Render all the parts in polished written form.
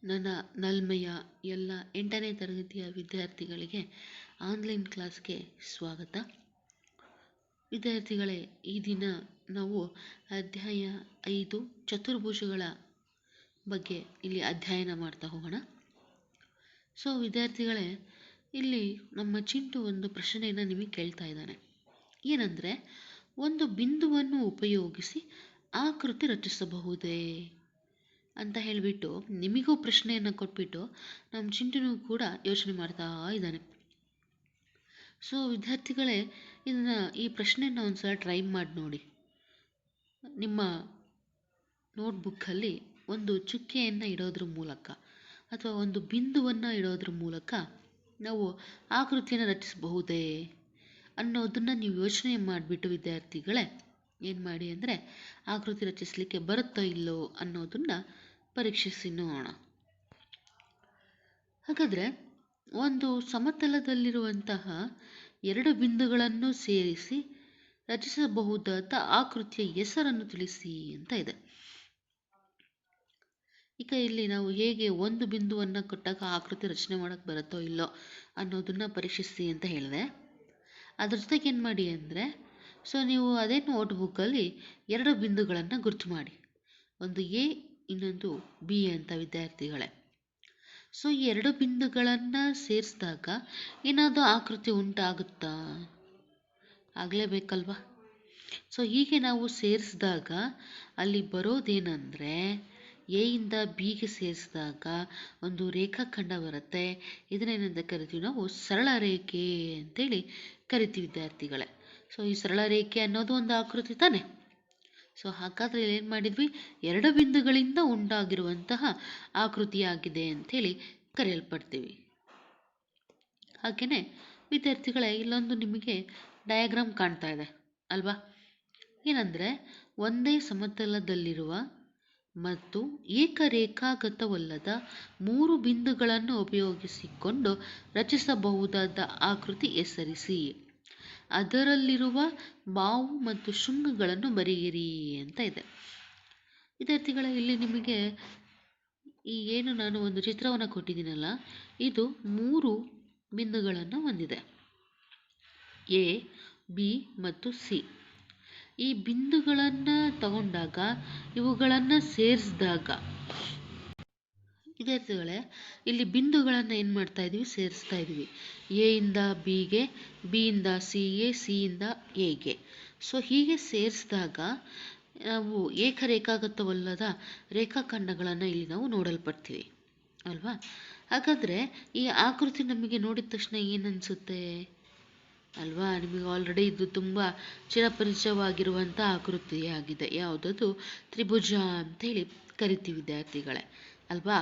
ನನ್ನ ನಲ್ಮೆಯ ಎಲ್ಲ 8ನೇ ತರಗತಿಯ ವಿದ್ಯಾರ್ಥಿಗಳಿಗೆ ಆನ್ಲೈನ್ ಕ್ಲಾಸ್ಗೆ ಸ್ವಾಗತ. ವಿದ್ಯಾರ್ಥಿಗಳೇ, ಈ ದಿನ ನಾವು ಅಧ್ಯಾಯ 5 ಚತುರ್ಭುಜಗಳ ಬಗ್ಗೆ ಇಲ್ಲಿ ಅಧ್ಯಯನ ಮಾಡ್ತಾ ಹೋಗೋಣ. ವಿದ್ಯಾರ್ಥಿಗಳೇ, ಇಲ್ಲಿ ನಮ್ಮ ಚಿಂಟು ಒಂದು ಪ್ರಶ್ನೆಯನ್ನು ನಿಮಗೆ ಕೇಳ್ತಾ ಇದ್ದಾನೆ. ಏನಂದರೆ, ಒಂದು ಬಿಂದುವನ್ನು ಉಪಯೋಗಿಸಿ ಆಕೃತಿ ರಚಿಸಬಹುದೇ ಅಂತ ಹೇಳಿಬಿಟ್ಟು ನಿಮಗೂ ಪ್ರಶ್ನೆಯನ್ನು ಕೊಟ್ಬಿಟ್ಟು ನಮ್ಮ ಚಿಂಟುನೂ ಕೂಡ ಯೋಚನೆ ಮಾಡ್ತಾ ಇದ್ದಾನೆ. ವಿದ್ಯಾರ್ಥಿಗಳೇ, ಈ ಪ್ರಶ್ನೆಯನ್ನು ಒಂದ್ಸಲ ಟ್ರೈ ಮಾಡಿ ನೋಡಿ. ನಿಮ್ಮ ನೋಟ್ಬುಕ್ಕಲ್ಲಿ ಒಂದು ಚುಕ್ಕೆಯನ್ನು ಇಡೋದ್ರ ಮೂಲಕ ಅಥವಾ ಒಂದು ಬಿಂದುವನ್ನು ಇಡೋದ್ರ ಮೂಲಕ ನಾವು ಆಕೃತಿಯನ್ನು ರಚಿಸಬಹುದೇ ಅನ್ನೋದನ್ನು ನೀವು ಯೋಚನೆ ಮಾಡಿಬಿಟ್ಟು ವಿದ್ಯಾರ್ಥಿಗಳೇ ಏನು ಮಾಡಿ ಅಂದರೆ ಆಕೃತಿ ರಚಿಸಲಿಕ್ಕೆ ಬರುತ್ತೋ ಇಲ್ಲೋ ಅನ್ನೋದನ್ನು ಪರೀಕ್ಷಿಸಿ ನೋಡೋಣ. ಹಾಗಾದರೆ, ಒಂದು ಸಮತಲದಲ್ಲಿರುವಂತಹ ಎರಡು ಬಿಂದುಗಳನ್ನು ಸೇರಿಸಿ ರಚಿಸಬಹುದಾದ ಆಕೃತಿಯ ಹೆಸರನ್ನು ತಿಳಿಸಿ ಅಂತ ಇದೆ. ಈಗ ಇಲ್ಲಿ ನಾವು ಹೇಗೆ ಒಂದು ಬಿಂದುವನ್ನು ಕೊಟ್ಟಾಗ ಆಕೃತಿ ರಚನೆ ಮಾಡೋಕ್ಕೆ ಬರುತ್ತೋ ಇಲ್ಲೋ ಅನ್ನೋದನ್ನು ಪರೀಕ್ಷಿಸಿ ಅಂತ ಹೇಳಿದೆ. ಅದ್ರ ಜೊತೆಗೆ ಏನು ಮಾಡಿ ಅಂದರೆ, ನೀವು ಅದೇ ನೋಟ್ಬುಕ್ಕಲ್ಲಿ ಎರಡು ಬಿಂದುಗಳನ್ನು ಗುರುತು ಮಾಡಿ, ಒಂದು ಎ ಇನ್ನೊಂದು ಬಿ ಅಂತ ವಿದ್ಯಾರ್ಥಿಗಳೇ. ಈ ಎರಡು ಬಿಂದುಗಳನ್ನು ಸೇರಿಸಿದಾಗ ಏನಾದರೂ ಆಕೃತಿ ಉಂಟಾಗುತ್ತಾ? ಆಗಲೇಬೇಕಲ್ವಾ? ಹೀಗೆ ನಾವು ಸೇರಿಸಿದಾಗ ಅಲ್ಲಿ ಬರೋದೇನೆಂದರೆ, ಎ ಇಂದ ಬಿಗೆ ಸೇರಿಸಿದಾಗ ಒಂದು ರೇಖಾಖಂಡ ಬರುತ್ತೆ. ಇದನ್ನೇನಂತ ಕರಿತೀವಿ ನಾವು? ಸರಳ ರೇಖೆ ಅಂತೇಳಿ ಕರಿತೀವಿ ವಿದ್ಯಾರ್ಥಿಗಳೇ. ಈ ಸರಳ ರೇಖೆ ಅನ್ನೋದು ಒಂದು ಆಕೃತಿ ತಾನೆ. ಹಾಗಾದರೆ ಏನು ಮಾಡಿದ್ವಿ? ಎರಡು ಬಿಂದುಗಳಿಂದ ಉಂಟಾಗಿರುವಂತಹ ಆಕೃತಿಯಾಗಿದೆ ಅಂಥೇಳಿ ಕರೆಯಲ್ಪಡ್ತೀವಿ. ಹಾಗೆಯೇ ವಿದ್ಯಾರ್ಥಿಗಳೇ, ಇಲ್ಲೊಂದು ನಿಮಗೆ ಡಯಾಗ್ರಾಮ್ ಕಾಣ್ತಾ ಇದೆ ಅಲ್ವಾ? ಏನಂದರೆ, ಒಂದೇ ಸಮತಲದಲ್ಲಿರುವ ಮತ್ತು ಏಕರೇಖಾಗತವಲ್ಲದ ಮೂರು ಬಿಂದುಗಳನ್ನು ಉಪಯೋಗಿಸಿಕೊಂಡು ರಚಿಸಬಹುದಾದ ಆಕೃತಿ ಹೆಸರಿಸಿ. ಅದರಲ್ಲಿರುವ ಬಾವು ಮತ್ತು ಶೃಂಗಗಳನ್ನು ಬರೆಯಿರಿ ಅಂತ ಇದೆ. ವಿದ್ಯಾರ್ಥಿಗಳ, ಇಲ್ಲಿ ನಿಮಗೆ ಏನು ನಾನು ಒಂದು ಚಿತ್ರವನ್ನು ಕೊಟ್ಟಿದ್ದೀನಲ್ಲ, ಇದು ಮೂರು ಬಿಂದುಗಳನ್ನು ಹೊಂದಿದೆ, ಎ, ಬಿ ಮತ್ತು ಸಿ. ಈ ಬಿಂದುಗಳನ್ನು ತಗೊಂಡಾಗ ಇವುಗಳನ್ನು ಸೇರಿಸಿದಾಗ ವಿದ್ಯಾರ್ಥಿಗಳೇ, ಇಲ್ಲಿ ಬಿಂದುಗಳನ್ನು ಏನು ಮಾಡ್ತಾ ಇದ್ದೀವಿ? ಸೇರಿಸ್ತಾ ಇದ್ದೀವಿ. ಎ ಇಂದ ಬಿಗೆ, ಬಿ ಇಂದ ಸಿಗೆ, ಸಿ ಇಂದ ಎಗೆ. ಹೀಗೆ ಸೇರಿಸಿದಾಗ ನಾವು ಏಕರೇಖಾಗತವಲ್ಲದ ರೇಖಾಖಂಡಗಳನ್ನು ಇಲ್ಲಿ ನಾವು ನೋಡಲ್ಪಡ್ತೀವಿ ಅಲ್ವಾ? ಹಾಗಾದರೆ ಈ ಆಕೃತಿ ನಮಗೆ ನೋಡಿದ ತಕ್ಷಣ ಏನನ್ಸುತ್ತೆ ಅಲ್ವಾ? ನಿಮಗೆ ಆಲ್ರೆಡಿ ಇದು ತುಂಬ ಚಿರಪರಿಚಯವಾಗಿರುವಂಥ ಆಕೃತಿಯಾಗಿದೆ. ಯಾವುದದು? ತ್ರಿಭುಜ ಅಂತೇಳಿ ಕರಿತೀವಿ ವಿದ್ಯಾರ್ಥಿಗಳೇ ಅಲ್ವಾ?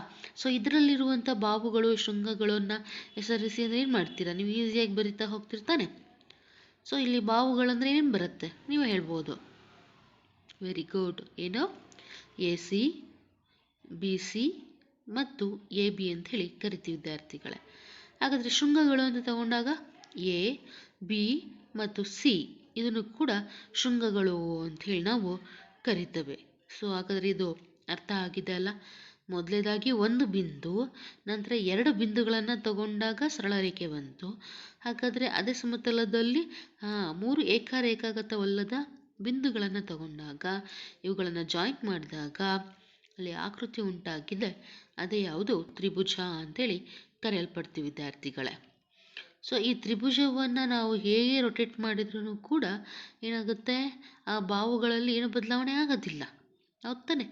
ಇದರಲ್ಲಿರುವಂಥ ಬಾವುಗಳು ಶೃಂಗಗಳನ್ನು ಹೆಸರಿಸಿ ಅಂದರೆ ಏನು ಮಾಡ್ತೀರಾ? ನೀವು ಈಸಿಯಾಗಿ ಬರಿತಾ ಹೋಗ್ತಿರ್ತಾನೆ. ಇಲ್ಲಿ ಬಾವುಗಳಂದರೆ ಏನು ಬರುತ್ತೆ? ನೀವು ಹೇಳ್ಬೋದು. Very good. ಏನು? ಎ ಸಿ, ಬಿ ಸಿ ಮತ್ತು ಎ ಬಿ ಅಂತ ಹೇಳಿ ಕರಿತೀವಿ ವಿದ್ಯಾರ್ಥಿಗಳೇ. ಹಾಗಾದರೆ ಶೃಂಗಗಳು ಅಂತ ತಗೊಂಡಾಗ ಎ, ಬಿ ಮತ್ತು ಸಿ ಇದನ್ನು ಕೂಡ ಶೃಂಗಗಳು ಅಂಥೇಳಿ ನಾವು ಕರಿತೇವೆ. ಹಾಗಾದರೆ ಇದು ಅರ್ಥ ಆಗಿದೆ ಅಲ್ಲ? ಮೊದಲನೇದಾಗಿ ಒಂದು ಬಿಂದು, ನಂತರ ಎರಡು ಬಿಂದುಗಳನ್ನು ತಗೊಂಡಾಗ ಸರಳ ರೇಖೆ ಬಂತು. ಹಾಗಾದರೆ ಅದೇ ಸಮತಲದಲ್ಲಿ ಮೂರು ಏಕರೇಖಾಗತವಲ್ಲದ ಬಿಂದುಗಳನ್ನು ತಗೊಂಡಾಗ ಇವುಗಳನ್ನು ಜಾಯಿಂಟ್ ಮಾಡಿದಾಗ ಅಲ್ಲಿ ಆಕೃತಿ ಉಂಟಾಗಿದೆ. ಅದೇ ಯಾವುದು? ತ್ರಿಭುಜ ಅಂತೇಳಿ ಕರೆಯಲ್ಪಡ್ತೀವಿ ವಿದ್ಯಾರ್ಥಿಗಳೇ. ಈ ತ್ರಿಭುಜವನ್ನು ನಾವು ಹೇಗೆ ರೊಟೇಟ್ ಮಾಡಿದ್ರೂ ಕೂಡ ಏನಾಗುತ್ತೆ? ಆ ಬಾವುಗಳಲ್ಲಿ ಏನು ಬದಲಾವಣೆ ಆಗೋದಿಲ್ಲ, ಹೌದು ತಾನೆ?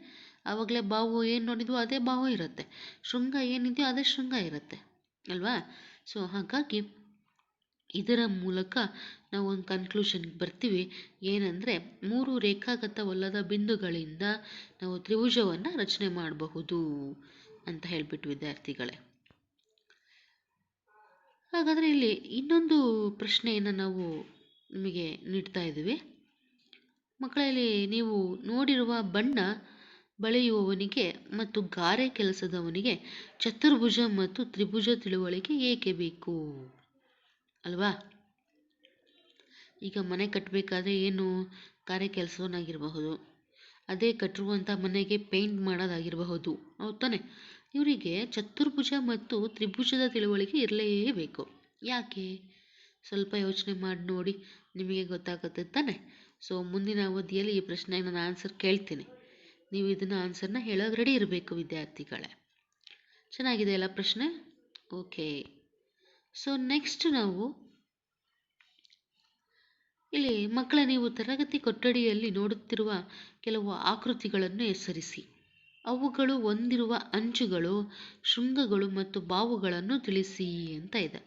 ಆವಾಗಲೇ ಬಾವು ಏನು ನೋಡಿದ್ವೋ ಅದೇ ಬಾವು ಇರುತ್ತೆ, ಶೃಂಗ ಏನಿದೆಯೋ ಅದೇ ಶೃಂಗ ಇರುತ್ತೆ ಅಲ್ವಾ? ಹಾಗಾಗಿ ಇದರ ಮೂಲಕ ನಾವು ಒಂದು ಕನ್ಕ್ಲೂಷನ್ಗೆ ಬರ್ತೀವಿ. ಏನಂದರೆ, ಮೂರು ರೇಖಾಗತವಲ್ಲದ ಬಿಂದುಗಳಿಂದ ನಾವು ತ್ರಿಭುಜವನ್ನು ರಚನೆ ಮಾಡಬಹುದು ಅಂತ ಹೇಳಿಬಿಟ್ಟು ವಿದ್ಯಾರ್ಥಿಗಳೇ. ಹಾಗಾದರೆ ಇಲ್ಲಿ ಇನ್ನೊಂದು ಪ್ರಶ್ನೆಯನ್ನು ನಾವು ನಿಮಗೆ ನೀಡ್ತಾ ಇದ್ದೀವಿ. ಮಕ್ಕಳಲ್ಲಿ ನೀವು ನೋಡಿರುವ ಬಣ್ಣ ಬಳಿಯುವವನಿಗೆ ಮತ್ತು ಗಾರೆ ಕೆಲಸದವನಿಗೆ ಚತುರ್ಭುಜ ಮತ್ತು ತ್ರಿಭುಜ ತಿಳುವಳಿಕೆ ಏಕೆ ಬೇಕು ಅಲ್ವಾ? ಈಗ ಮನೆ ಕಟ್ಟಬೇಕಾದ್ರೆ ಏನು ಗಾರೆ ಕೆಲಸವನ್ನಾಗಿರಬಹುದು, ಅದೇ ಕಟ್ಟಿರುವಂಥ ಮನೆಗೆ ಪೇಂಟ್ ಮಾಡೋದಾಗಿರಬಹುದು, ಹೌದು ತಾನೆ. ಇವರಿಗೆ ಚತುರ್ಭುಜ ಮತ್ತು ತ್ರಿಭುಜದ ತಿಳುವಳಿಕೆ ಇರಲೇಬೇಕು. ಯಾಕೆ? ಸ್ವಲ್ಪ ಯೋಚನೆ ಮಾಡಿ ನೋಡಿ, ನಿಮಗೆ ಗೊತ್ತಾಗುತ್ತೆ ತಾನೆ. ಸೊ ಮುಂದಿನ ಅವಧಿಯಲ್ಲಿ ಈ ಪ್ರಶ್ನೆಗೆ ನಾನು ಆನ್ಸರ್ ಕೇಳ್ತೀನಿ, ನೀವು ಇದನ್ನು ಆನ್ಸರ್ನ ಹೇಳೋಕೆ ರೆಡಿ ಇರಬೇಕು ವಿದ್ಯಾರ್ಥಿಗಳೇ. ಚೆನ್ನಾಗಿದೆ ಅಲ್ಲ ಪ್ರಶ್ನೆ? ಓಕೆ. ಸೊ ನೆಕ್ಸ್ಟ್ ನಾವು ಇಲ್ಲಿ ಮಕ್ಕಳ ನೀವು ತರಗತಿ ಕೊಠಡಿಯಲ್ಲಿ ನೋಡುತ್ತಿರುವ ಕೆಲವು ಆಕೃತಿಗಳನ್ನು ಹೆಸರಿಸಿ. ಅವುಗಳು ಹೊಂದಿರುವ ಅಂಚುಗಳು, ಶೃಂಗಗಳು ಮತ್ತು ಬಾವುಗಳನ್ನು ತಿಳಿಸಿ ಅಂತ ಇದೆ.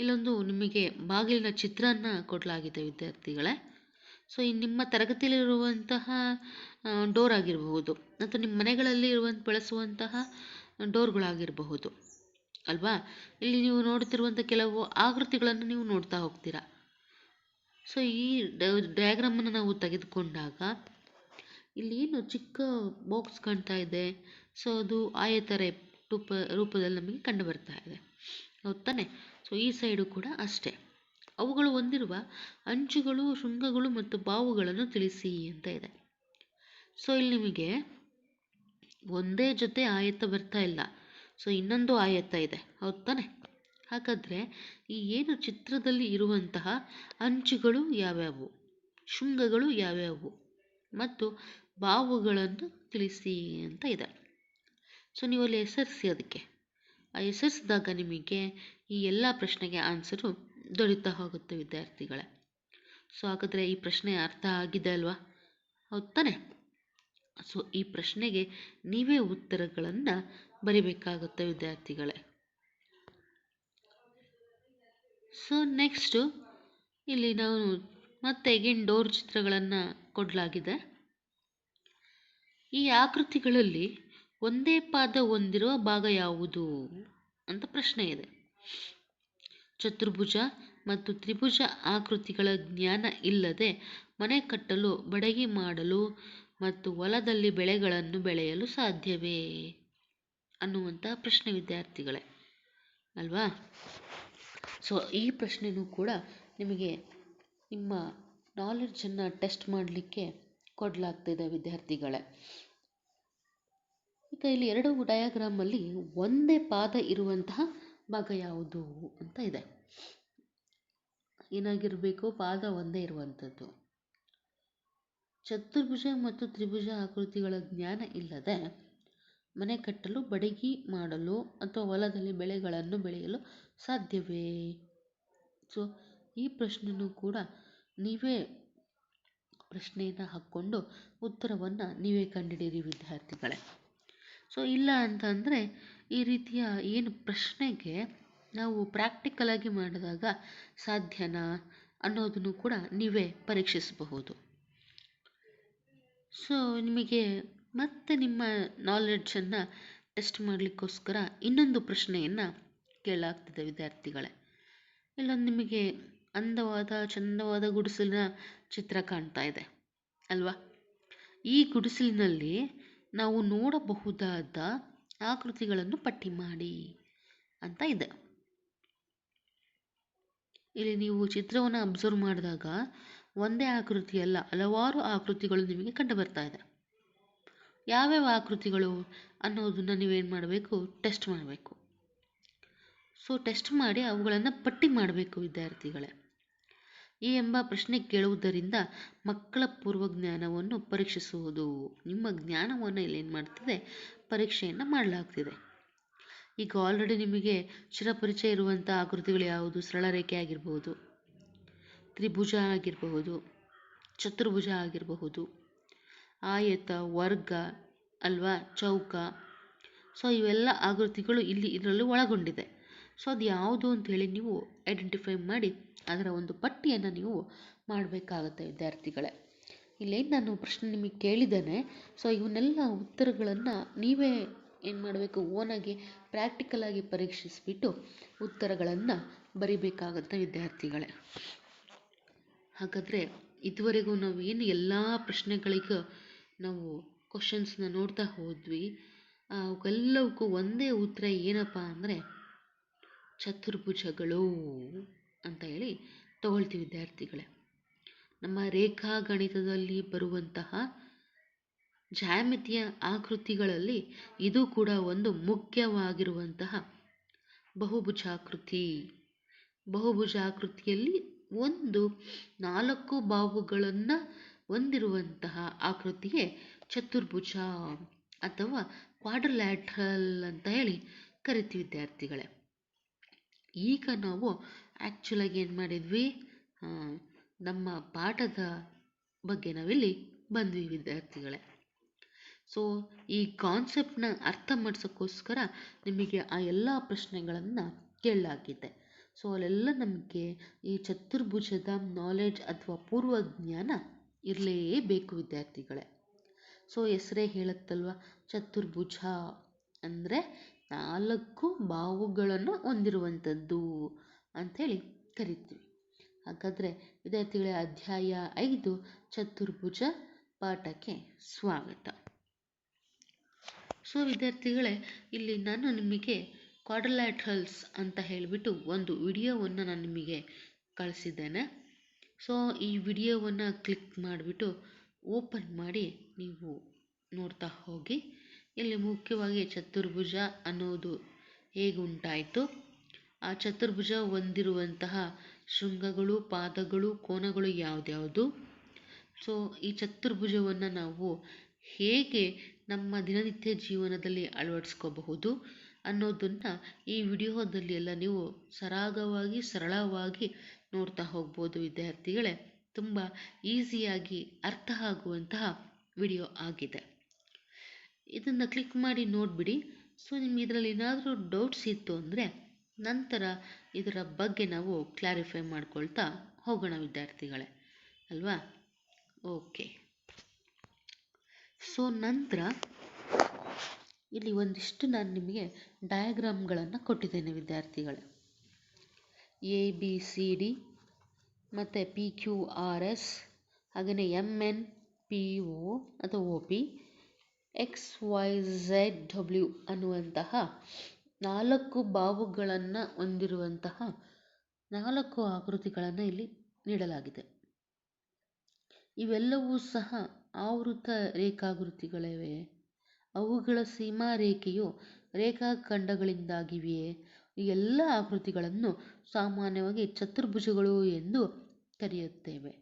ಇಲ್ಲೊಂದು ನಿಮಗೆ ಬಾಗಿಲಿನ ಚಿತ್ರನ ಕೊಡಲಾಗಿದೆ ವಿದ್ಯಾರ್ಥಿಗಳೇ. ಸೊ ಈ ನಿಮ್ಮ ತರಗತಿಯಲ್ಲಿರುವಂತಹ ಡೋರ್ ಆಗಿರಬಹುದು, ಅಥವಾ ನಿಮ್ಮ ಮನೆಗಳಲ್ಲಿ ಬಳಸುವಂತಹ ಡೋರ್ಗಳಾಗಿರಬಹುದು ಅಲ್ವಾ. ಇಲ್ಲಿ ನೀವು ನೋಡುತ್ತಿರುವಂಥ ಕೆಲವು ಆಕೃತಿಗಳನ್ನು ನೀವು ನೋಡ್ತಾ ಹೋಗ್ತೀರಾ. ಸೊ ಈ ಡಯಾಗ್ರಾಮನ್ನು ನಾವು ತೆಗೆದುಕೊಂಡಾಗ ಇಲ್ಲಿ ಏನು ಚಿಕ್ಕ ಬಾಕ್ಸ್ ಕಾಣ್ತಾ ಇದೆ, ಸೊ ಅದು ಆಯತ ರೂಪದಲ್ಲಿ ನಮಗೆ ಕಂಡು ಬರ್ತಾ ಇದೆ, ಹೌದು ತಾನೆ. ಸೊ ಈ ಸೈಡು ಕೂಡ ಅಷ್ಟೇ. ಅವುಗಳು ಹೊಂದಿರುವ ಅಂಚುಗಳು, ಶೃಂಗಗಳು ಮತ್ತು ಬಾವುಗಳನ್ನು ತಿಳಿಸಿ ಅಂತ ಇದೆ. ಸೊ ಇಲ್ಲಿ ನಿಮಗೆ ಒಂದೇ ಜೊತೆ ಆಯತ ಬರ್ತಾ ಇಲ್ಲ, ಸೊ ಇನ್ನೊಂದು ಆಯತ ಇದೆ, ಹೌದು ತಾನೆ. ಹಾಗಾದರೆ ಈ ಏನು ಚಿತ್ರದಲ್ಲಿ ಇರುವಂತಹ ಅಂಚುಗಳು ಯಾವ್ಯಾವು, ಶೃಂಗಗಳು ಯಾವ್ಯಾವು ಮತ್ತು ಬಾವುಗಳನ್ನು ತಿಳಿಸಿ ಅಂತ ಇದೆ. ಸೊ ನೀವು ಅಲ್ಲಿ ಹೆಸರಿಸಿ, ಅದಕ್ಕೆ ಹೆಸರಿಸಿದಾಗ ನಿಮಗೆ ಈ ಎಲ್ಲ ಪ್ರಶ್ನೆಗೆ ಆನ್ಸರು ದೊರೀತಾ ಹೋಗುತ್ತೆ ವಿದ್ಯಾರ್ಥಿಗಳೇ. ಸೊ ಹಾಗಾದರೆ ಈ ಪ್ರಶ್ನೆ ಅರ್ಥ ಆಗಿದೆ ಅಲ್ವಾ, ಹೌದು ತಾನೆ. ಸೊ ಈ ಪ್ರಶ್ನೆಗೆ ನೀವೇ ಉತ್ತರಗಳನ್ನು ಬರಿಬೇಕಾಗುತ್ತೆ ವಿದ್ಯಾರ್ಥಿಗಳೇ. ಸೊ ನೆಕ್ಸ್ಟು ಇಲ್ಲಿ ನಾವು ಮತ್ತೆ ಅಗೇನ್ ಡೋರ್ ಚಿತ್ರಗಳನ್ನು ಕೊಡಲಾಗಿದೆ. ಈ ಆಕೃತಿಗಳಲ್ಲಿ ಒಂದೇ ಪಾದ ಹೊಂದಿರುವ ಭಾಗ ಯಾವುದು ಅಂತ ಪ್ರಶ್ನೆ ಇದೆ. ಚತುರ್ಭುಜ ಮತ್ತು ತ್ರಿಭುಜ ಆಕೃತಿಗಳ ಜ್ಞಾನ ಇಲ್ಲದೆ ಮನೆ ಕಟ್ಟಲು, ಬಡಗಿ ಮಾಡಲು ಮತ್ತು ಹೊಲದಲ್ಲಿ ಬೆಳೆಗಳನ್ನು ಬೆಳೆಯಲು ಸಾಧ್ಯವೇ ಅನ್ನುವಂಥ ಪ್ರಶ್ನೆ ವಿದ್ಯಾರ್ಥಿಗಳೇ ಅಲ್ವಾ. ಸೊ ಈ ಪ್ರಶ್ನೆನೂ ಕೂಡ ನಿಮಗೆ ನಿಮ್ಮ ನಾಲೆಡ್ಜನ್ನು ಟೆಸ್ಟ್ ಮಾಡಲಿಕ್ಕೆ ಕೊಡಲಾಗ್ತಿದೆ ವಿದ್ಯಾರ್ಥಿಗಳೇ. ಈಗ ಇಲ್ಲಿ ಎರಡು ಡಯಾಗ್ರಾಮಲ್ಲಿ ಒಂದೇ ಪಾದ ಇರುವಂತಹ ಭಾಗ ಯಾವುದು ಅಂತ ಇದೆ. ಏನಾಗಿರಬೇಕು? ಪಾದ ಒಂದೇ ಇರುವಂಥದ್ದು. ಚತುರ್ಭುಜ ಮತ್ತು ತ್ರಿಭುಜ ಆಕೃತಿಗಳ ಜ್ಞಾನ ಇಲ್ಲದೆ ಮನೆ ಕಟ್ಟಲು, ಬಡಗಿ ಮಾಡಲು ಅಥವಾ ಹೊಲದಲ್ಲಿ ಬೆಳೆಗಳನ್ನು ಬೆಳೆಯಲು ಸಾಧ್ಯವೇ? ಸೊ ಈ ಪ್ರಶ್ನೆನೂ ಕೂಡ ನೀವೇ ಪ್ರಶ್ನೆಯನ್ನು ಹಾಕ್ಕೊಂಡು ಉತ್ತರವನ್ನು ನೀವೇ ಕಂಡುಹಿಡಿಯಿರಿ ವಿದ್ಯಾರ್ಥಿಗಳೇ. ಸೊ ಇಲ್ಲ ಅಂತಂದರೆ ಈ ರೀತಿಯ ಏನು ಪ್ರಶ್ನೆಗೆ ನಾವು ಪ್ರಾಕ್ಟಿಕಲಾಗಿ ಮಾಡಿದಾಗ ಸಾಧ್ಯನಾ ಅನ್ನೋದನ್ನು ಕೂಡ ನೀವೇ ಪರೀಕ್ಷಿಸಬಹುದು. ಸೊ ನಿಮಗೆ ಮತ್ತೆ ನಿಮ್ಮ ನಾಲೆಡ್ಜನ್ನು ಟೆಸ್ಟ್ ಮಾಡಲಿಕ್ಕೋಸ್ಕರ ಇನ್ನೊಂದು ಪ್ರಶ್ನೆಯನ್ನು ಕೇಳಲಾಗ್ತಿದೆ ವಿದ್ಯಾರ್ಥಿಗಳೇ. ಇಲ್ಲೊಂದು ನಿಮಗೆ ಅಂದವಾದ ಚಂದವಾದ ಗುಡಿಸಲಿನ ಚಿತ್ರ ಕಾಣ್ತಾ ಇದೆ ಅಲ್ವಾ. ಈ ಗುಡಿಸಲಿನಲ್ಲಿ ನಾವು ನೋಡಬಹುದಾದ ಆಕೃತಿಗಳನ್ನು ಪಟ್ಟಿ ಮಾಡಿ ಅಂತ ಇದೆ. ಇಲ್ಲಿ ನೀವು ಚಿತ್ರವನ್ನು ಅಬ್ಸರ್ವ್ ಮಾಡಿದಾಗ ಒಂದೇ ಆಕೃತಿ ಅಲ್ಲ, ಹಲವಾರು ಆಕೃತಿಗಳು ನಿಮಗೆ ಕಂಡು ಬರ್ತಾ ಇದೆ. ಯಾವ್ಯಾವ ಆಕೃತಿಗಳು ಅನ್ನೋದನ್ನು ನೀವೇನು ಮಾಡಬೇಕು? ಟೆಸ್ಟ್ ಮಾಡಬೇಕು. ಸೊ ಟೆಸ್ಟ್ ಮಾಡಿ ಅವುಗಳನ್ನು ಪಟ್ಟಿ ಮಾಡಬೇಕು ವಿದ್ಯಾರ್ಥಿಗಳೇ. ಈ ಎಂಬ ಪ್ರಶ್ನೆ ಕೇಳುವುದರಿಂದ ಮಕ್ಕಳ ಪೂರ್ವಜ್ಞಾನವನ್ನು ಪರೀಕ್ಷಿಸುವುದು. ನಿಮ್ಮ ಜ್ಞಾನವನ್ನು ಇಲ್ಲಿ ಏನು ಮಾಡ್ತಿದೆ? ಪರೀಕ್ಷೆಯನ್ನು ಮಾಡಲಾಗ್ತಿದೆ. ಈಗ ಆಲ್ರೆಡಿ ನಿಮಗೆ ಚಿರಪರಿಚಯ ಇರುವಂಥ ಆಕೃತಿಗಳು ಯಾವುದು? ಸರಳ ರೇಖೆ ಆಗಿರಬಹುದು, ತ್ರಿಭುಜ ಆಗಿರಬಹುದು, ಚತುರ್ಭುಜ ಆಗಿರಬಹುದು, ಆಯತ, ವರ್ಗ ಅಲ್ವಾ, ಚೌಕ. ಸೊ ಇವೆಲ್ಲ ಆಕೃತಿಗಳು ಇದರಲ್ಲಿ ಒಳಗೊಂಡಿದೆ. ಸೊ ಅದು ಯಾವುದು ಅಂಥೇಳಿ ನೀವು ಐಡೆಂಟಿಫೈ ಮಾಡಿ ಅದರ ಒಂದು ಪಟ್ಟಿಯನ್ನು ನೀವು ಮಾಡಬೇಕಾಗತ್ತೆ ವಿದ್ಯಾರ್ಥಿಗಳೇ. ಇಲ್ಲೇನು ನಾನು ಪ್ರಶ್ನೆ ನಿಮಗೆ ಕೇಳಿದ್ದೇನೆ, ಸೊ ಇವನ್ನೆಲ್ಲ ಉತ್ತರಗಳನ್ನು ನೀವೇ ಏನು ಮಾಡಬೇಕು? ಓನಾಗಿ ಪ್ರಾಕ್ಟಿಕಲಾಗಿ ಪರೀಕ್ಷಿಸಿಬಿಟ್ಟು ಉತ್ತರಗಳನ್ನು ಬರಿಬೇಕಾಗತ್ತೆ ವಿದ್ಯಾರ್ಥಿಗಳೇ. ಹಾಗಾದರೆ ಇದುವರೆಗೂ ನಾವು ಏನು ಎಲ್ಲ ಪ್ರಶ್ನೆಗಳಿಗೂ ನಾವು ಕ್ವಶನ್ಸ್ನ ನೋಡ್ತಾ ಹೋದ್ವಿ. ಅವೆಲ್ಲವಕ್ಕೂ ಒಂದೇ ಉತ್ತರ ಏನಪ್ಪ ಅಂದರೆ ಚತುರ್ಭುಜಗಳು ಅಂತ ಹೇಳಿ ತಗೊಳ್ತೀವಿ ವಿದ್ಯಾರ್ಥಿಗಳೇ. ನಮ್ಮ ರೇಖಾಗಣಿತದಲ್ಲಿ ಬರುವಂತಹ ಜ್ಯಾಮಿತಿಯ ಆಕೃತಿಗಳಲ್ಲಿ ಇದು ಕೂಡ ಒಂದು ಮುಖ್ಯವಾಗಿರುವಂತಹ ಬಹುಭುಜಾಕೃತಿ. ಬಹುಭುಜಾಕೃತಿಯಲ್ಲಿ ಒಂದು 4 ಬಾಹುಗಳನ್ನು ಹೊಂದಿರುವಂತಹ ಆಕೃತಿಗೆ ಚತುರ್ಭುಜ ಅಥವಾ ಕ್ವಾಡ್ರಿಲ್ಯಾಟ್ರಲ್ ಅಂತ ಹೇಳಿ ಕರಿತೀವಿ ವಿದ್ಯಾರ್ಥಿಗಳೇ. ಈಗ ನಾವು ಆ್ಯಕ್ಚುಲಾಗಿ ಏನು ಮಾಡಿದ್ವಿ, ನಮ್ಮ ಪಾಠದ ಬಗ್ಗೆ ನಾವಿಲ್ಲಿ ಬಂದ್ವಿ ವಿದ್ಯಾರ್ಥಿಗಳೇ. ಸೊ ಈ ಕಾನ್ಸೆಪ್ಟನ್ನ ಅರ್ಥ ಮಾಡಿಸೋಕ್ಕೋಸ್ಕರ ನಿಮಗೆ ಆ ಎಲ್ಲ ಪ್ರಶ್ನೆಗಳನ್ನು ಕೇಳಲಾಗಿದೆ. ಸೊ ಅಲ್ಲೆಲ್ಲ ನಮಗೆ ಈ ಚತುರ್ಭುಜದ ನಾಲೆಡ್ಜ್ ಅಥವಾ ಪೂರ್ವಜ್ಞಾನ ಇರಲೇಬೇಕು ವಿದ್ಯಾರ್ಥಿಗಳೇ. ಸೊ ಹೆಸರೇ ಹೇಳುತ್ತಲ್ವ, ಚತುರ್ಭುಜ ಅಂದರೆ 4 ಬಾಹುಗಳನ್ನು ಹೊಂದಿರುವಂಥದ್ದು ಅಂಥೇಳಿ ಕರಿತೀವಿ. ಹಾಗಾದರೆ ವಿದ್ಯಾರ್ಥಿಗಳೇ, ಅಧ್ಯಾಯ 5 ಚತುರ್ಭುಜ ಪಾಠಕ್ಕೆ ಸ್ವಾಗತ. ಸೊ ವಿದ್ಯಾರ್ಥಿಗಳೇ, ಇಲ್ಲಿ ನಾನು ನಿಮಗೆ ಕ್ವಾಡ್ರಿಲ್ಯಾಟ್ರಲ್ಸ್ ಅಂತ ಹೇಳಿಬಿಟ್ಟು ಒಂದು ವಿಡಿಯೋವನ್ನು ನಾನು ನಿಮಗೆ ಕಳಿಸಿದ್ದೇನೆ. ಸೊ ಈ ವಿಡಿಯೋವನ್ನು ಕ್ಲಿಕ್ ಮಾಡಿಬಿಟ್ಟು ಓಪನ್ ಮಾಡಿ ನೀವು ನೋಡ್ತಾ ಹೋಗಿ. ಇಲ್ಲಿ ಮುಖ್ಯವಾಗಿ ಚತುರ್ಭುಜ ಅನ್ನೋದು ಹೇಗೆ ಉಂಟಾಯಿತು, ಆ ಚತುರ್ಭುಜ ಹೊಂದಿರುವಂತಹ ಶೃಂಗಗಳು, ಪಾದಗಳು, ಕೋನಗಳು ಯಾವುದ್ಯಾವುದು, ಸೊ ಈ ಚತುರ್ಭುಜವನ್ನು ನಾವು ಹೇಗೆ ನಮ್ಮ ದಿನನಿತ್ಯ ಜೀವನದಲ್ಲಿ ಅಳವಡಿಸ್ಕೋಬಹುದು ಅನ್ನೋದನ್ನು ಈ ವಿಡಿಯೋದಲ್ಲಿ ಎಲ್ಲ ನೀವು ಸರಾಗವಾಗಿ ಸರಳವಾಗಿ ನೋಡ್ತಾ ಹೋಗ್ಬೋದು ವಿದ್ಯಾರ್ಥಿಗಳೇ. ತುಂಬ ಈಸಿಯಾಗಿ ಅರ್ಥ ಆಗುವಂತಹ ವಿಡಿಯೋ ಆಗಿದೆ. ಇದನ್ನು ಕ್ಲಿಕ್ ಮಾಡಿ ನೋಡಿಬಿಡಿ. ಸೊ ನಿಮ್ಗೆ ಇದರಲ್ಲಿ ಏನಾದರೂ ಡೌಟ್ಸ್ ಇತ್ತು ಅಂದರೆ ನಂತರ ಇದರ ಬಗ್ಗೆ ನಾವು ಕ್ಲಾರಿಫೈ ಮಾಡ್ಕೊಳ್ತಾ ಹೋಗೋಣ ವಿದ್ಯಾರ್ಥಿಗಳೇ, ಅಲ್ವಾ? ಓಕೆ. ಸೊ ನಂತರ ಇಲ್ಲಿ ಒಂದಿಷ್ಟು ನಾನು ನಿಮಗೆ ಡಯಾಗ್ರಾಮ್ಗಳನ್ನು ಕೊಟ್ಟಿದ್ದೇನೆ ವಿದ್ಯಾರ್ಥಿಗಳೇ. ABCD ಮತ್ತು PQRS, ಹಾಗೆಯೇ MNPO ಅಥವಾ OP, XYZW ಅನ್ನುವಂತಹ 4 ಬಾಹುಗಳನ್ನು ಹೊಂದಿರುವಂತಹ 4 ಆಕೃತಿಗಳನ್ನು ಇಲ್ಲಿ ನೀಡಲಾಗಿದೆ. ಇವೆಲ್ಲವೂ ಸಹ ಆವೃತ ರೇಖಾಕೃತಿಗಳಿವೆ. ಅವುಗಳ ಸೀಮಾ ರೇಖೆಯು ರೇಖಾಖಂಡಗಳಿಂದಾಗಿವೆಯೇ. ಈ ಎಲ್ಲ ಆಕೃತಿಗಳನ್ನು ಸಾಮಾನ್ಯವಾಗಿ ಚತುರ್ಭುಜಗಳು ಎಂದು ಕರೆಯುತ್ತೇವೆ.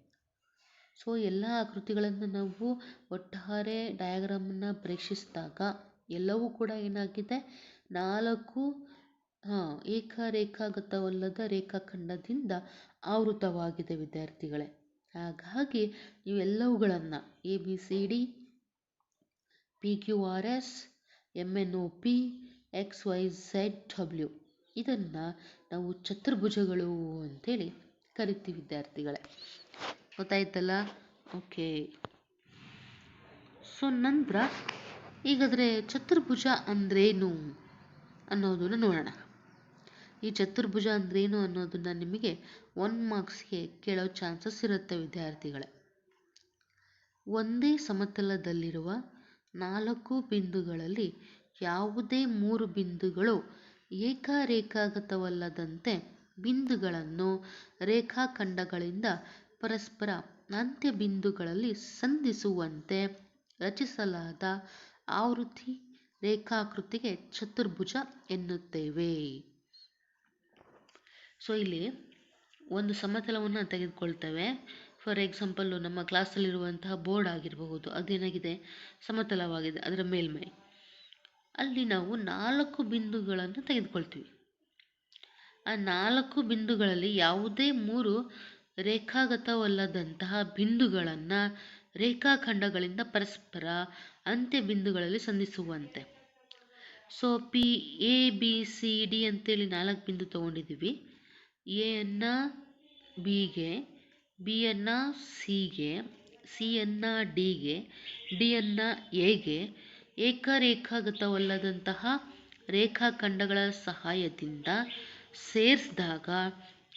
ಸೊ ಎಲ್ಲ ಆಕೃತಿಗಳನ್ನು ನಾವು ಒಟ್ಟಾರೆ ಡಯಾಗ್ರಾಮನ್ನು ಪರೀಕ್ಷಿಸಿದಾಗ ಎಲ್ಲವೂ ಕೂಡ ಏನಾಗಿದೆ, 4 ಏಕರೇಖಾಗತವಲ್ಲದ ರೇಖಾಖಂಡದಿಂದ ಆವೃತವಾಗಿದೆ ವಿದ್ಯಾರ್ಥಿಗಳೇ. ಹಾಗಾಗಿ ಇವೆಲ್ಲವುಗಳನ್ನು ABCD, PQRS, MNOP, XYZW ಇದನ್ನು ನಾವು ಚತುರ್ಭುಜಗಳು ಅಂತೇಳಿ ಕರಿತೀವಿ ವಿದ್ಯಾರ್ಥಿಗಳೇ. ಗೊತ್ತಾಯ್ತಲ್ಲ? ಓಕೆ. ಸೊ ನಂತರ ಈಗಾದರೆ ಚತುರ್ಭುಜ ಅಂದ್ರೇನು ಅನ್ನೋದನ್ನು ನೋಡೋಣ. ಈ ಚತುರ್ಭುಜ ಅಂದ್ರೇನು ಅನ್ನೋದನ್ನು ನಿಮಗೆ 1 ಮಾರ್ಕ್ಸ್ಗೆ ಕೇಳೋ ಚಾನ್ಸಸ್ ಇರುತ್ತೆ ವಿದ್ಯಾರ್ಥಿಗಳೇ. ಒಂದೇ ಸಮತಲದಲ್ಲಿರುವ 4 ಬಿಂದುಗಳಲ್ಲಿ ಯಾವುದೇ 3 ಬಿಂದುಗಳು ಏಕರೇಖಾಗತವಲ್ಲದಂತೆ ಬಿಂದುಗಳನ್ನು ರೇಖಾಖಂಡಗಳಿಂದ ಪರಸ್ಪರ ಅಂತ್ಯ ಬಿಂದುಗಳಲ್ಲಿ ಸಂಧಿಸುವಂತೆ ರಚಿಸಲಾದ ಆವೃತಿ ರೇಖಾಕೃತಿಗೆ ಚತುರ್ಭುಜ ಎನ್ನುತ್ತೇವೆ. ಸೊ ಇಲ್ಲಿ ಒಂದು ಸಮತಲವನ್ನು ತೆಗೆದುಕೊಳ್ತೇವೆ. ಫಾರ್ ಎಕ್ಸಾಂಪಲ್ಲು ನಮ್ಮ ಕ್ಲಾಸಲ್ಲಿರುವಂತಹ ಬೋರ್ಡ್ ಆಗಿರಬಹುದು, ಅದೇನಾಗಿದೆ, ಸಮತಲವಾಗಿದೆ. ಅದರ ಮೇಲ್ಮೈ ಅಲ್ಲಿ ನಾವು 4 ಬಿಂದುಗಳನ್ನು ತೆಗೆದುಕೊಳ್ತೀವಿ. ಆ 4 ಬಿಂದುಗಳಲ್ಲಿ ಯಾವುದೇ 3 ರೇಖಾಗತವಲ್ಲದಂತಹ ಬಿಂದುಗಳನ್ನು ರೇಖಾಖಂಡಗಳಿಂದ ಪರಸ್ಪರ ಅಂತ್ಯ ಬಿಂದುಗಳಲ್ಲಿ ಸಂಧಿಸುವಂತೆ. ಸೊ ABCD ಅಂತೇಳಿ 4 ಬಿಂದು ತೊಗೊಂಡಿದ್ದೀವಿ. ಎಯನ್ನು ಬಿಗೆ, ಬಿಯನ್ನು ಸಿಗೆ, ಸಿಯನ್ನು ಡಿಗೆ, ಡಿಯನ್ನು ಎಗೆ ಏಕರೇಖಾಗತವಲ್ಲದಂತಹ ರೇಖಾಖಂಡಗಳ ಸಹಾಯದಿಂದ ಸೇರಿಸಿದಾಗ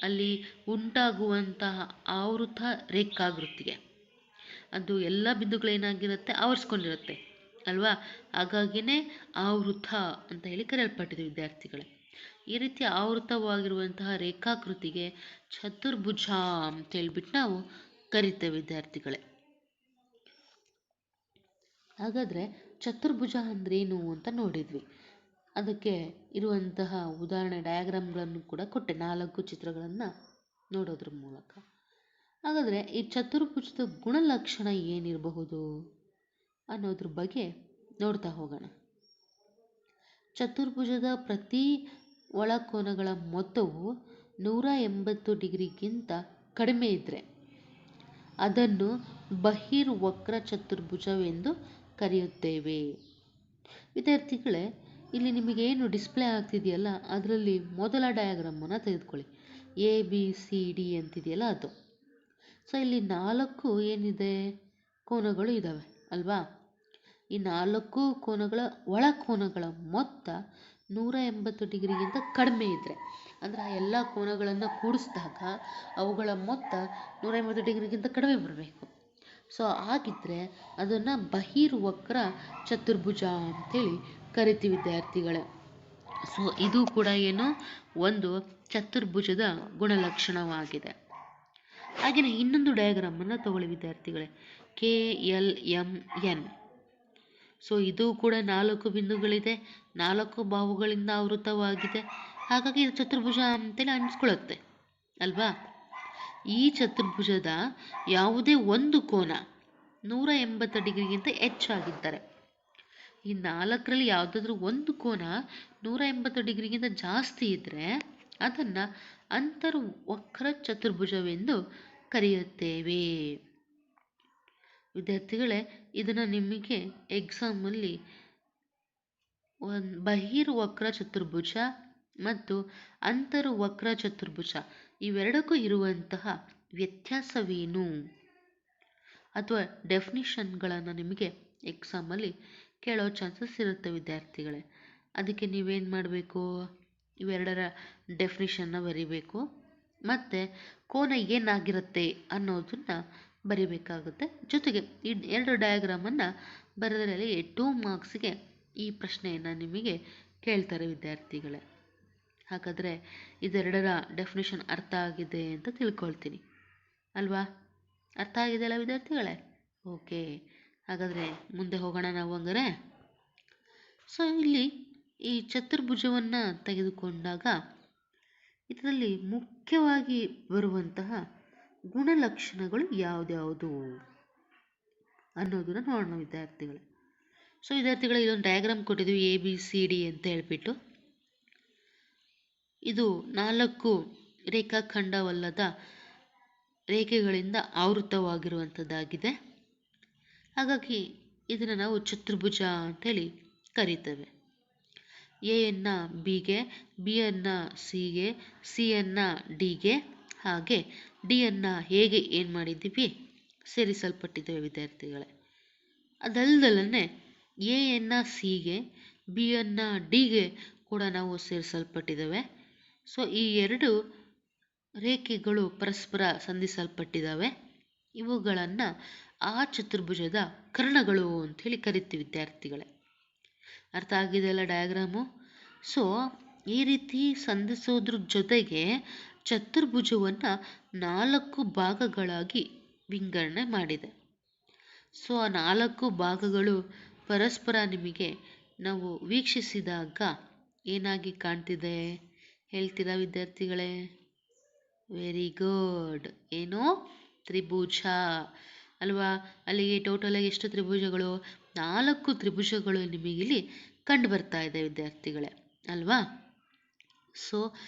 ಅಲ್ಲಿ ಉಂಟಾಗುವಂತಹ ಆವೃತ ರೇಖಾಕೃತಿಗೆ ಅದು ಎಲ್ಲ ಬಿಂದುಗಳೇನಾಗಿರುತ್ತೆ, ಆವರಿಸ್ಕೊಂಡಿರುತ್ತೆ ಅಲ್ವಾ. ಹಾಗಾಗಿನೇ ಆವೃತ ಅಂತ ಹೇಳಿ ಕರೆಯಲ್ಪಟ್ಟಿದೆ ವಿದ್ಯಾರ್ಥಿಗಳೇ. ಈ ರೀತಿ ಆವೃತವಾಗಿರುವಂತಹ ರೇಖಾಕೃತಿಗೆ ಚತುರ್ಭುಜ ಅಂತ ಹೇಳ್ಬಿಟ್ಟು ನಾವು ಕರಿತೇವೆ ವಿದ್ಯಾರ್ಥಿಗಳೇ. ಹಾಗಾದರೆ ಚತುರ್ಭುಜ ಅಂದ್ರೇನು ಅಂತ ನೋಡಿದ್ವಿ. ಅದಕ್ಕೆ ಇರುವಂತಹ ಉದಾಹರಣೆ ಡಯಾಗ್ರಾಮ್ಗಳನ್ನು ಕೂಡ ಕೊಟ್ಟೆ, 4 ಚಿತ್ರಗಳನ್ನು ನೋಡೋದ್ರ ಮೂಲಕ. ಹಾಗಾದರೆ ಈ ಚತುರ್ಭುಜದ ಗುಣಲಕ್ಷಣ ಏನಿರಬಹುದು ಅನ್ನೋದ್ರ ಬಗ್ಗೆ ನೋಡ್ತಾ ಹೋಗೋಣ. ಚತುರ್ಭುಜದ ಪ್ರತಿ ಒಳಕೋನಗಳ ಮೊತ್ತವು 180 ಡಿಗ್ರಿಗಿಂತ ಕಡಿಮೆ ಇದ್ದರೆ ಅದನ್ನು ಬಹಿರ್ವಕ್ರ ಚತುರ್ಭುಜವೆಂದು ಕರೆಯುತ್ತೇವೆ. ವಿದ್ಯಾರ್ಥಿಗಳೇ, ಇಲ್ಲಿ ನಿಮಗೇನು ಡಿಸ್ಪ್ಲೇ ಆಗ್ತಿದೆಯಲ್ಲ ಅದರಲ್ಲಿ ಮೊದಲ ಡಯಾಗ್ರಾಮನ್ನು ತೆಗೆದುಕೊಳ್ಳಿ. ABCD ಅಂತಿದೆಯಲ್ಲ ಅದು. ಸೊ ಇಲ್ಲಿ 4 ಏನಿದೆ ಕೋನಗಳು ಇದ್ದಾವೆ ಅಲ್ವಾ. ಈ 4 ಕೋನಗಳ ಒಳಕೋನಗಳ ಮೊತ್ತ 180 ಡಿಗ್ರಿಗಿಂತ ಕಡಿಮೆ ಇದ್ದರೆ, ಅಂದರೆ ಆ ಎಲ್ಲ ಕೋನಗಳನ್ನು ಕೂಡಿಸಿದಾಗ ಅವುಗಳ ಮೊತ್ತ 180 ಡಿಗ್ರಿಗಿಂತ ಕಡಿಮೆ ಬರಬೇಕು. ಸೊ ಹಾಗಿದ್ದರೆ ಅದನ್ನು ಬಹಿರ್ವಕ್ರ ಚತುರ್ಭುಜ ಅಂತೇಳಿ ಕರಿತೀವಿ ವಿದ್ಯಾರ್ಥಿಗಳೇ. ಸೊ ಇದು ಕೂಡ ಏನು ಒಂದು ಚತುರ್ಭುಜದ ಗುಣಲಕ್ಷಣವಾಗಿದೆ. ಹಾಗೆಯೇ ಇನ್ನೊಂದು ಡಯಾಗ್ರಾಮನ್ನು ತಗೊಳ್ಳಿ ವಿದ್ಯಾರ್ಥಿಗಳೇ, KLMN. ಸೊ ಇದು ಕೂಡ 4 ಬಿಂದುಗಳಿದೆ, 4 ಬಾಹುಗಳಿಂದ ಆವೃತವಾಗಿದೆ. ಹಾಗಾಗಿ ಇದು ಚತುರ್ಭುಜ ಅಂತೇಳಿ ಅನಿಸ್ಕೊಳ್ಳುತ್ತೆ ಅಲ್ವಾ. ಈ ಚತುರ್ಭುಜದ ಯಾವುದೇ ಒಂದು ಕೋನ 180 ಡಿಗ್ರಿಗಿಂತ ಹೆಚ್ಚಾಗಿದ್ದರೆ, ಈ 4ರಲ್ಲಿ ಯಾವುದಾದ್ರೂ ಒಂದು ಕೋನ 180 ಡಿಗ್ರಿಗಿಂತ ಜಾಸ್ತಿ ಇದ್ದರೆ ಅದನ್ನು ಅಂತರ್ವಕ್ರ ಚತುರ್ಭುಜವೆಂದು ಕರೆಯುತ್ತೇವೆ. ವಿದ್ಯಾರ್ಥಿಗಳೇ, ಇದನ್ನು ನಿಮಗೆ ಎಕ್ಸಾಮಲ್ಲಿ ಬಹಿರ್ವಕ್ರ ಚತುರ್ಭುಜ ಮತ್ತು ಅಂತರ್ವಕ್ರ ಚತುರ್ಭುಜ ಇವೆರಡಕ್ಕೂ ಇರುವಂತಹ ವ್ಯತ್ಯಾಸವೇನು ಅಥವಾ ಡೆಫಿನಿಷನ್ಗಳನ್ನು ನಿಮಗೆ ಎಕ್ಸಾಮಲ್ಲಿ ಕೇಳೋ ಚಾನ್ಸಸ್ ಇರುತ್ತೆ ವಿದ್ಯಾರ್ಥಿಗಳೇ. ಅದಕ್ಕೆ ನೀವೇನು ಮಾಡಬೇಕು, ಇವೆರಡರ ಡೆಫಿನಿಷನ್ನ ಬರಿಬೇಕು ಮತ್ತು ಕೋನ ಏನಾಗಿರುತ್ತೆ ಅನ್ನೋದನ್ನು ಬರಿಬೇಕಾಗುತ್ತೆ. ಜೊತೆಗೆ ಈ 2 ಡಯಾಗ್ರಾಮನ್ನು ಬರೆದರಲ್ಲಿ 2 ಮಾರ್ಕ್ಸ್ಗೆ ಈ ಪ್ರಶ್ನೆಯನ್ನು ನಿಮಗೆ ಕೇಳ್ತಾರೆ ವಿದ್ಯಾರ್ಥಿಗಳೇ. ಹಾಗಾದರೆ ಇದೆರಡರ ಡೆಫಿನಿಷನ್ ಅರ್ಥ ಆಗಿದೆ ಅಂತ ತಿಳ್ಕೊಳ್ತೀನಿ ಅಲ್ವಾ. ಅರ್ಥ ಆಗಿದೆಯಲ್ಲ ವಿದ್ಯಾರ್ಥಿಗಳೇ? ಓಕೆ, ಹಾಗಾದರೆ ಮುಂದೆ ಹೋಗೋಣ ನಾವು ಹಂಗಾರೆ. ಸೊ ಇಲ್ಲಿ ಈ ಚತುರ್ಭುಜವನ್ನು ತೆಗೆದುಕೊಂಡಾಗ ಇದರಲ್ಲಿ ಮುಖ್ಯವಾಗಿ ಬರುವಂತಹ ಗುಣಲಕ್ಷಣಗಳು ಯಾವುದ್ಯಾವುದು ಅನ್ನೋದನ್ನು ನೋಡೋಣ ವಿದ್ಯಾರ್ಥಿಗಳೇ. ಸೊ ವಿದ್ಯಾರ್ಥಿಗಳೇ, ಇದೊಂದು ಡಯಾಗ್ರಾಮ್ ಕೊಟ್ಟಿದ್ದೀವಿ ABCD ಅಂತ ಹೇಳ್ಬಿಟ್ಟು. ಇದು 4 ರೇಖಾಖಂಡವಲ್ಲದ ರೇಖೆಗಳಿಂದ ಆವೃತವಾಗಿರುವಂಥದ್ದಾಗಿದೆ. ಹಾಗಾಗಿ ಇದನ್ನು ನಾವು ಚತುರ್ಭುಜ ಅಂತೇಳಿ ಕರೀತೇವೆ. ಎಯನ್ನು ಬಿಗೆ, ಬಿಯನ್ನು ಸಿಗೆ, ಸಿಯನ್ನು ಡಿಗೆ, ಹಾಗೆ ಡಿಯನ್ನು ಹೇಗೆ ಏನು ಮಾಡಿದ್ದೀವಿ ಸೇರಿಸಲ್ಪಟ್ಟಿದ್ದೇವೆ ವಿದ್ಯಾರ್ಥಿಗಳೇ. ಅದಲ್ಲದಲ್ಲೇ ಎಯನ್ನು ಸಿಗೆ, ಬಿಯನ್ನು ಡಿಗೆ ಕೂಡ ನಾವು ಸೇರಿಸಲ್ಪಟ್ಟಿದ್ದೇವೆ. ಸೊ ಈ 2 ರೇಖೆಗಳು ಪರಸ್ಪರ ಸಂಧಿಸಲ್ಪಟ್ಟಿದ್ದಾವೆ. ಇವುಗಳನ್ನು ಆ ಚತುರ್ಭುಜದ ಕರ್ಣಗಳು ಅಂಥೇಳಿ ಕರಿತೀವಿ ವಿದ್ಯಾರ್ಥಿಗಳೇ. ಅರ್ಥ ಆಗಿದೆಯಲ್ಲ ಡಯಾಗ್ರಾಮು? ಸೊ ಈ ರೀತಿ ಸಂಧಿಸೋದ್ರ ಜೊತೆಗೆ ಚತುರ್ಭುಜವನ್ನು 4 ಭಾಗಗಳಾಗಿ ವಿಂಗಡಣೆ ಮಾಡಿದೆ. ಸೊ ಆ 4 ಭಾಗಗಳು ಪರಸ್ಪರ ನಿಮಗೆ ನಾವು ವೀಕ್ಷಿಸಿದಾಗ ಏನಾಗಿ ಕಾಣ್ತಿದೆ ಹೇಳ್ತೀರಾ ವಿದ್ಯಾರ್ಥಿಗಳೇ? Very good. ಏನು? ತ್ರಿಭುಜ ಅಲ್ವಾ. ಅಲ್ಲಿಗೆ ಟೋಟಲಾಗಿ ಎಷ್ಟು ತ್ರಿಭುಜಗಳು? 4 ತ್ರಿಭುಜಗಳು ನಿಮಗಿಲ್ಲಿ ಕಂಡು ಬರ್ತಾ ಇದೆ ವಿದ್ಯಾರ್ಥಿಗಳೇ ಅಲ್ವಾ. ಸೊ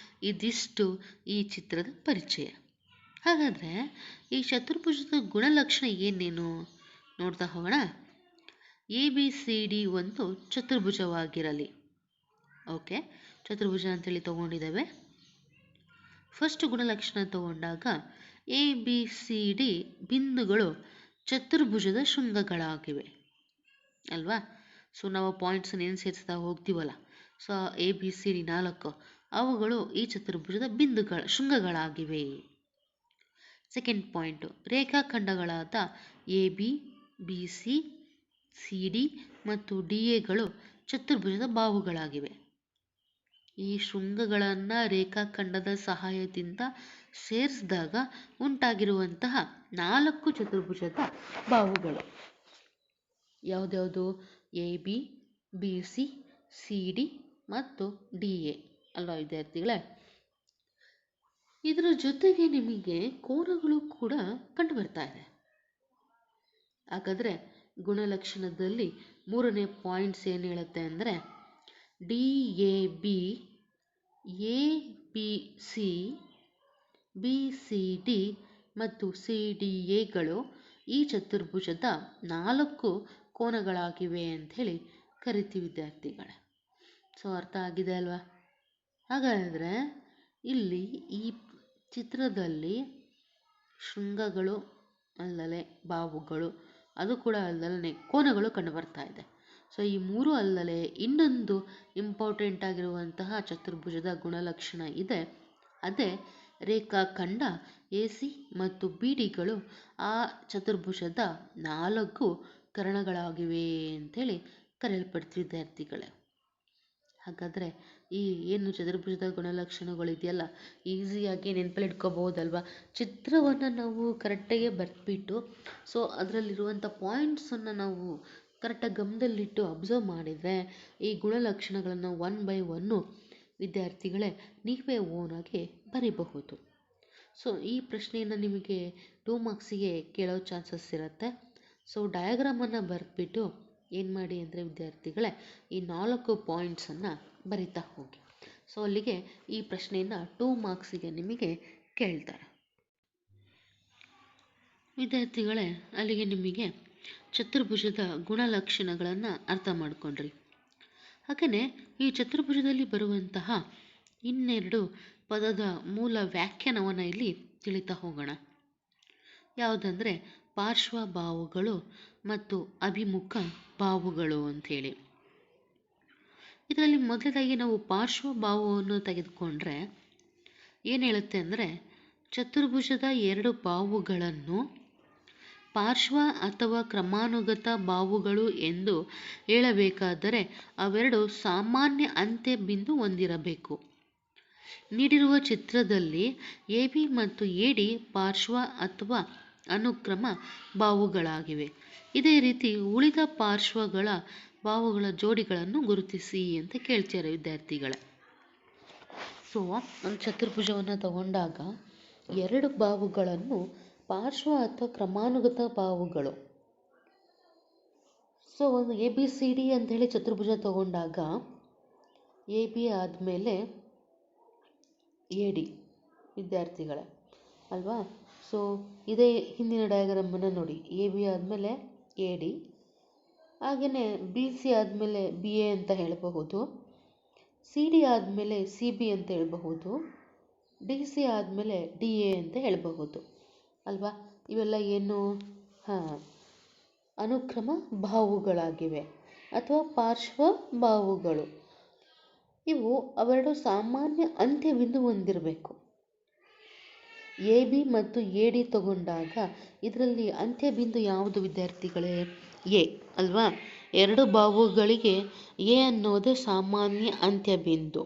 ಇದಿಷ್ಟು ಈ ಚಿತ್ರದ ಪರಿಚಯ. ಹಾಗಾದರೆ ಈ ಚತುರ್ಭುಜದ ಗುಣಲಕ್ಷಣ ಏನೇನು ನೋಡ್ತಾ ಹೋಗೋಣ. ABCD ಒಂದು ಚತುರ್ಭುಜವಾಗಿರಲಿ. ಓಕೆ, ಚತುರ್ಭುಜ ಅಂತೇಳಿ ತೊಗೊಂಡಿದ್ದೇವೆ. ಫಸ್ಟ್ ಗುಣಲಕ್ಷಣ ತಗೊಂಡಾಗ ABCD ಬಿಂದುಗಳು ಚತುರ್ಭುಜದ ಶೃಂಗಗಳಾಗಿವೆ ಅಲ್ವಾ. ಸೊ ನಾವು ಪಾಯಿಂಟ್ಸನ್ನು ಏನು ಸೇರಿಸ್ತಾ ಹೋಗ್ತೀವಲ್ಲ, ಸೊ ABCD 4 ಅವುಗಳು ಈ ಚತುರ್ಭುಜದ ಶೃಂಗಗಳಾಗಿವೆ. ಸೆಕೆಂಡ್ ಪಾಯಿಂಟು, ರೇಖಾಖಂಡಗಳಾದ AB, BC, CD ಮತ್ತು DAಗಳು ಚತುರ್ಭುಜದ ಬಾಹುಗಳಾಗಿವೆ. ಈ ಶೃಂಗಗಳನ್ನು ರೇಖಾಖಂಡದ ಸಹಾಯದಿಂದ ಸೇರಿಸಿದಾಗ ಉಂಟಾಗಿರುವಂತಹ 4 ಚತುರ್ಭುಜದ ಬಾಹುಗಳು. ಯಾವುದ್ಯಾವುದು? ABC, CD ಮತ್ತು DA ಅಲ್ವಾ ವಿದ್ಯಾರ್ಥಿಗಳೇ? ಇದರ ಜೊತೆಗೆ ನಿಮಗೆ ಕೋನಗಳು ಕೂಡ ಕಂಡು ಬರ್ತಾ ಇದೆ. ಹಾಗಾದರೆ ಗುಣಲಕ್ಷಣದಲ್ಲಿ ಮೂರನೇ ಪಾಯಿಂಟ್ಸ್ ಏನು ಹೇಳುತ್ತೆ ಅಂದರೆ DAB, ABC, BCD ಮತ್ತು CDAಗಳು ಈ ಚತುರ್ಭುಜದ 4 ಕೋನಗಳಾಗಿವೆ ಅಂಥೇಳಿ ಕರಿತೀವಿ ವಿದ್ಯಾರ್ಥಿಗಳೇ. ಸೊ ಅರ್ಥ ಆಗಿದೆ ಅಲ್ವಾ? ಹಾಗಾದರೆ ಇಲ್ಲಿ ಈ ಚಿತ್ರದಲ್ಲಿ ಶೃಂಗಗಳು ಅಲ್ಲದೆ ಬಾಹುಗಳು, ಅದು ಕೂಡ ಅಲ್ಲದೆ ಕೋನಗಳು ಕಂಡು ಬರ್ತಾ ಇದೆ. ಸೊ ಈ ಮೂರು ಅಲ್ಲದೆ ಇನ್ನೊಂದು ಇಂಪಾರ್ಟೆಂಟ್ ಆಗಿರುವಂತಹ ಚತುರ್ಭುಜದ ಗುಣಲಕ್ಷಣ ಇದೆ, ಅದೇ ರೇಖಾಖಂಡ AC ಮತ್ತು BDಗಳು ಆ ಚತುರ್ಭುಜದ 4 ಕರ್ಣಗಳಾಗಿವೆ ಅಂಥೇಳಿ ಕರೆಯಲ್ಪಡ್ತೀವಿ ವಿದ್ಯಾರ್ಥಿಗಳೇ. ಹಾಗಾದರೆ ಈ ಏನು ಚತುರ್ಭುಜದ ಗುಣಲಕ್ಷಣಗಳಿದೆಯಲ್ಲ, ಈಸಿಯಾಗಿ ನೆನಪಲ್ಲಿ ಇಟ್ಕೋಬಹುದಲ್ವ? ಚಿತ್ರವನ್ನು ನಾವು ಕರೆಕ್ಟಾಗಿ ಬರೆದ್ಬಿಟ್ಟು ಸೊ ಅದರಲ್ಲಿರುವಂಥ ಪಾಯಿಂಟ್ಸನ್ನು ನಾವು ಕರೆಕ್ಟಾಗಿ ಗಮನದಲ್ಲಿಟ್ಟು ಅಬ್ಸರ್ವ್ ಮಾಡಿದರೆ ಈ ಗುಣಲಕ್ಷಣಗಳನ್ನು 1 by 1 ವಿದ್ಯಾರ್ಥಿಗಳೇ ನೀವೇ ಓನಾಗಿ ಬರೀಬಹುದು. ಸೊ ಈ ಪ್ರಶ್ನೆಯನ್ನು ನಿಮಗೆ 2 ಮಾರ್ಕ್ಸಿಗೆ ಕೇಳೋ ಚಾನ್ಸಸ್ ಇರುತ್ತೆ. ಸೊ ಡಯಾಗ್ರಾಮನ್ನು ಬರೆದ್ಬಿಟ್ಟು ಏನು ಮಾಡಿ ಅಂದರೆ ವಿದ್ಯಾರ್ಥಿಗಳೇ ಈ 4 ಪಾಯಿಂಟ್ಸನ್ನು ಬರಿತಾ ಹೋಗಿ. ಸೊ ಅಲ್ಲಿಗೆ ಈ ಪ್ರಶ್ನೆಯನ್ನು 2 ಮಾರ್ಕ್ಸಿಗೆ ನಿಮಗೆ ಕೇಳ್ತಾರೆ ವಿದ್ಯಾರ್ಥಿಗಳೇ. ಅಲ್ಲಿಗೆ ನಿಮಗೆ ಚತುರ್ಭುಜದ ಗುಣಲಕ್ಷಣಗಳನ್ನು ಅರ್ಥ ಮಾಡ್ಕೊಂಡ್ರಿ. ಹಾಗೆಯೇ ಈ ಚತುರ್ಭುಜದಲ್ಲಿ ಬರುವಂತಹ ಇನ್ನೆರಡು ಪದದ ಮೂಲ ವ್ಯಾಖ್ಯಾನವನ್ನು ಇಲ್ಲಿ ತಿಳಿತಾ ಹೋಗೋಣ. ಯಾವುದಂದರೆ ಪಾರ್ಶ್ವಬಾಹುಗಳು ಮತ್ತು ಅಭಿಮುಖ ಬಾಹುಗಳು ಅಂಥೇಳಿ. ಇದರಲ್ಲಿ ಮೊದಲದಾಗಿ ನಾವು ಪಾರ್ಶ್ವಬಾಹುವನ್ನು ತೆಗೆದುಕೊಂಡ್ರೆ ಏನು ಹೇಳುತ್ತೆ ಅಂದರೆ ಚತುರ್ಭುಜದ 2 ಬಾಹುಗಳನ್ನು ಪಾರ್ಶ್ವ ಅಥವಾ ಕ್ರಮಾನುಗತ ಬಾಹುಗಳು ಎಂದು ಹೇಳಬೇಕಾದರೆ ಅವೆರಡು ಸಾಮಾನ್ಯ ಅಂತ್ಯ ಬಿಂದು ಹೊಂದಿರಬೇಕು. ನೀಡಿರುವ ಚಿತ್ರದಲ್ಲಿ AB ಮತ್ತು AD ಪಾರ್ಶ್ವ ಅಥವಾ ಅನುಕ್ರಮ ಬಾಹುಗಳಾಗಿವೆ. ಇದೇ ರೀತಿ ಉಳಿದ ಪಾರ್ಶ್ವಗಳ ಬಾಹುಗಳ ಜೋಡಿಗಳನ್ನು ಗುರುತಿಸಿ ಅಂತ ಕೇಳ್ತಾರೆ ವಿದ್ಯಾರ್ಥಿಗಳೇ. ಸೊ ಒಂದು ಚತುರ್ಭುಜವನ್ನು ತಗೊಂಡಾಗ 2 ಬಾಹುಗಳನ್ನು ಪಾರ್ಶ್ವ ಅಥವಾ ಕ್ರಮಾನುಗತ ಬಾಹುಗಳು. ಸೊ ಒಂದು ABCD ಅಂಥೇಳಿ ಚತುರ್ಭುಜ ತಗೊಂಡಾಗ AB ಆದಮೇಲೆ AD ವಿದ್ಯಾರ್ಥಿಗಳೇ ಅಲ್ವಾ? ಸೊ ಇದೇ ಹಿಂದಿನ ಡಯಾಗ್ರಾಮನ್ನು ನೋಡಿ. AB ಆದಮೇಲೆ AD, ಹಾಗೆಯೇ BC ಆದಮೇಲೆ BA ಅಂತ ಹೇಳಬಹುದು, CD ಆದಮೇಲೆ CB ಅಂತ ಹೇಳಬಹುದು, DC ಆದಮೇಲೆ DA ಅಂತ ಹೇಳಬಹುದು ಅಲ್ವಾ? ಇವೆಲ್ಲ ಏನು ಅನುಕ್ರಮ ಬಾಹುಗಳಾಗಿವೆ ಅಥವಾ ಪಾರ್ಶ್ವ ಬಾಹುಗಳು. ಇವು ಅವೆರಡು ಸಾಮಾನ್ಯ ಅಂತ್ಯಬಿಂದು ಹೊಂದಿರಬೇಕು. AB ಮತ್ತು AD ತಗೊಂಡಾಗ ಇದರಲ್ಲಿ ಅಂತ್ಯಬಿಂದು ಯಾವುದು ವಿದ್ಯಾರ್ಥಿಗಳೇ? A ಅಲ್ವಾ? 2 ಬಾಹುಗಳಿಗೆ A ಅನ್ನೋದೇ ಸಾಮಾನ್ಯ ಅಂತ್ಯಬಿಂದು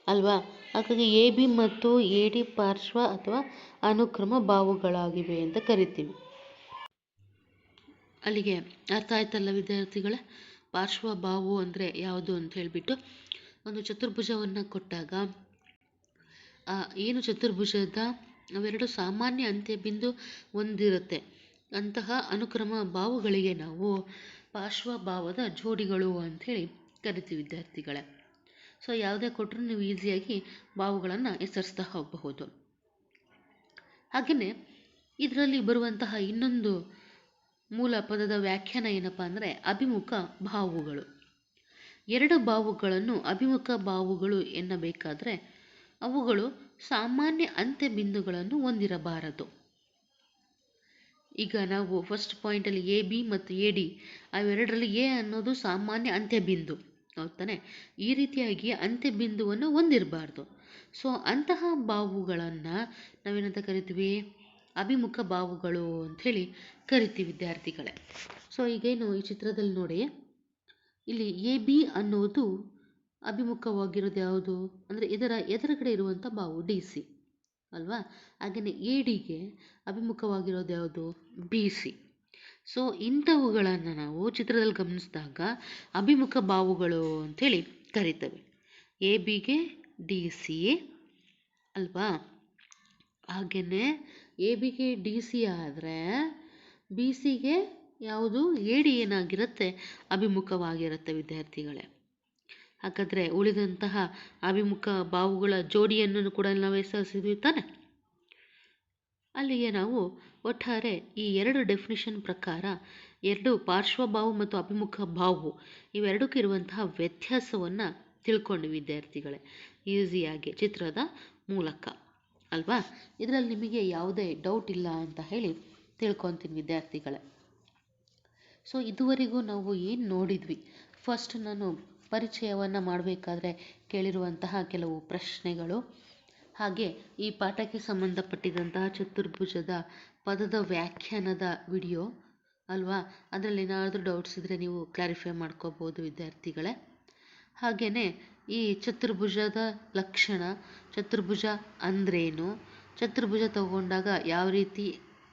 ಅಲ್ವಾ? ಹಾಗಾಗಿ AB ಮತ್ತು AD ಪಾರ್ಶ್ವ ಅಥವಾ ಅನುಕ್ರಮ ಬಾಹುಗಳಾಗಿವೆ ಅಂತ ಕರಿತೀವಿ. ಅಲ್ಲಿಗೆ ಅರ್ಥ ಆಯ್ತಲ್ಲ ವಿದ್ಯಾರ್ಥಿಗಳೇ? ಪಾರ್ಶ್ವ ಬಾಹು ಅಂದರೆ ಯಾವುದು ಅಂತ ಹೇಳಿಬಿಟ್ಟು ಒಂದು ಚತುರ್ಭುಜವನ್ನು ಕೊಟ್ಟಾಗ ಏನು ಚತುರ್ಭುಜದ ಅವೆರಡು ಸಾಮಾನ್ಯ ಅಂತ್ಯಬಿಂದು ಹೊಂದಿರುತ್ತೆ ಅಂತಹ ಅನುಕ್ರಮ ಬಾಹುಗಳಿಗೆ ನಾವು ಪಾರ್ಶ್ವಭಾವದ ಜೋಡಿಗಳು ಅಂಥೇಳಿ ಕರಿತೀವಿ ವಿದ್ಯಾರ್ಥಿಗಳೇ. ಸೊ ಯಾವುದೇ ಕೊಟ್ಟರು ನೀವು ಈಸಿಯಾಗಿ ಬಾಹುಗಳನ್ನು ಹೆಸರಿಸ್ತಾ ಹೋಗಬಹುದು. ಹಾಗೆಯೇ ಇದರಲ್ಲಿ ಬರುವಂತಹ ಇನ್ನೊಂದು ಮೂಲ ಪದದ ವ್ಯಾಖ್ಯಾನ ಏನಪ್ಪ ಅಂದರೆ ಅಭಿಮುಖ ಬಾಹುಗಳು. 2 ಬಾಹುಗಳನ್ನು ಅಭಿಮುಖ ಬಾಹುಗಳು ಎನ್ನಬೇಕಾದರೆ ಅವುಗಳು ಸಾಮಾನ್ಯ ಅಂತ್ಯಬಿಂದುಗಳನ್ನು ಹೊಂದಿರಬಾರದು. ಈಗ ನಾವು ಫಸ್ಟ್ ಪಾಯಿಂಟಲ್ಲಿ AB ಮತ್ತು AD ಅವೆರಡರಲ್ಲಿ A ಅನ್ನೋದು ಸಾಮಾನ್ಯ ಅಂತ್ಯಬಿಂದು ಹೌದಾನೆ? ಈ ರೀತಿಯಾಗಿ ಅಂತ್ಯಬಿಂದುವನ್ನು ಹೊಂದಿರಬಾರ್ದು. ಸೊ ಅಂತಹ ಬಾಹುಗಳನ್ನು ನಾವೇನಂತ ಕರಿತೀವಿ? ಅಭಿಮುಖ ಬಾಹುಗಳು ಅಂಥೇಳಿ ಕರಿತೀವಿ ವಿದ್ಯಾರ್ಥಿಗಳೇ. ಸೊ ಈಗೇನು ಈ ಚಿತ್ರದಲ್ಲಿ ನೋಡಿ, ಇಲ್ಲಿ AB ಅನ್ನೋದು ಅಭಿಮುಖವಾಗಿರೋದು ಯಾವುದು ಅಂದರೆ ಇದರ ಎದುರುಗಡೆ ಇರುವಂಥ ಬಾಹು DC ಅಲ್ವಾ? ಹಾಗೆಯೇ ADಗೆ ಅಭಿಮುಖವಾಗಿರೋದು ಯಾವುದು? BC. ಸೊ ಇಂಥವುಗಳನ್ನು ನಾವು ಚಿತ್ರದಲ್ಲಿ ಗಮನಿಸಿದಾಗ ಅಭಿಮುಖ ಬಾಹುಗಳು ಅಂಥೇಳಿ ಕರಿತೇವೆ. ಎ ಬಿಗೆ ಡಿ ಸಿ ಅಲ್ವಾ, ಹಾಗೆಯೇ ಎ ಬಿಗೆ ಡಿ ಸಿ ಆದರೆ ಬಿ ಸಿಗೆ ಯಾವುದು ಎ ಡಿ ಏನಾಗಿರುತ್ತೆ, ಅಭಿಮುಖವಾಗಿರುತ್ತೆ ವಿದ್ಯಾರ್ಥಿಗಳೇ. ಹಾಗಾದರೆ ಉಳಿದಂತಹ ಅಭಿಮುಖ ಬಾಹುಗಳ ಜೋಡಿಯನ್ನು ಕೂಡ ನಾವು ಹೆಸರಿಸಿದ್ವಿ ತಾನೆ. ಅಲ್ಲಿಗೆ ನಾವು ಒಟ್ಟಾರೆ ಈ ಎರಡು ಡೆಫಿನಿಷನ್ ಪ್ರಕಾರ ಎರಡು ಪಾರ್ಶ್ವಬಾಹು ಮತ್ತು ಅಭಿಮುಖ ಬಾಹು ಇವೆರಡಕ್ಕೂ ಇರುವಂತಹ ವ್ಯತ್ಯಾಸವನ್ನು ತಿಳ್ಕೊಂಡು ವಿದ್ಯಾರ್ಥಿಗಳೇ ಈಸಿಯಾಗಿ ಚಿತ್ರದ ಮೂಲಕ ಅಲ್ವಾ. ಇದರಲ್ಲಿ ನಿಮಗೆ ಯಾವುದೇ ಡೌಟ್ ಇಲ್ಲ ಅಂತ ಹೇಳಿ ತಿಳ್ಕೊತೀನಿ ವಿದ್ಯಾರ್ಥಿಗಳೇ. ಸೊ ಇದುವರೆಗೂ ನಾವು ಏನು ನೋಡಿದ್ವಿ, ಫಸ್ಟ್ ನಾನು ಪರಿಚಯವನ್ನು ಮಾಡಬೇಕಾದ್ರೆ ಕೇಳಿರುವಂತಹ ಕೆಲವು ಪ್ರಶ್ನೆಗಳು, ಹಾಗೆ ಈ ಪಾಠಕ್ಕೆ ಸಂಬಂಧಪಟ್ಟಿದಂತಹ ಚತುರ್ಭುಜದ ಪದದ ವ್ಯಾಖ್ಯಾನದ ವಿಡಿಯೋ ಅಲ್ವಾ, ಅದರಲ್ಲಿ ಏನಾದರೂ ಡೌಟ್ಸ್ ಇದ್ದರೆ ನೀವು ಕ್ಲಾರಿಫೈ ಮಾಡ್ಕೋಬೋದು ವಿದ್ಯಾರ್ಥಿಗಳೇ. ಹಾಗೆಯೇ ಈ ಚತುರ್ಭುಜದ ಲಕ್ಷಣ, ಚತುರ್ಭುಜ ಅಂದ್ರೇನು, ಚತುರ್ಭುಜ ತಗೊಂಡಾಗ ಯಾವ ರೀತಿ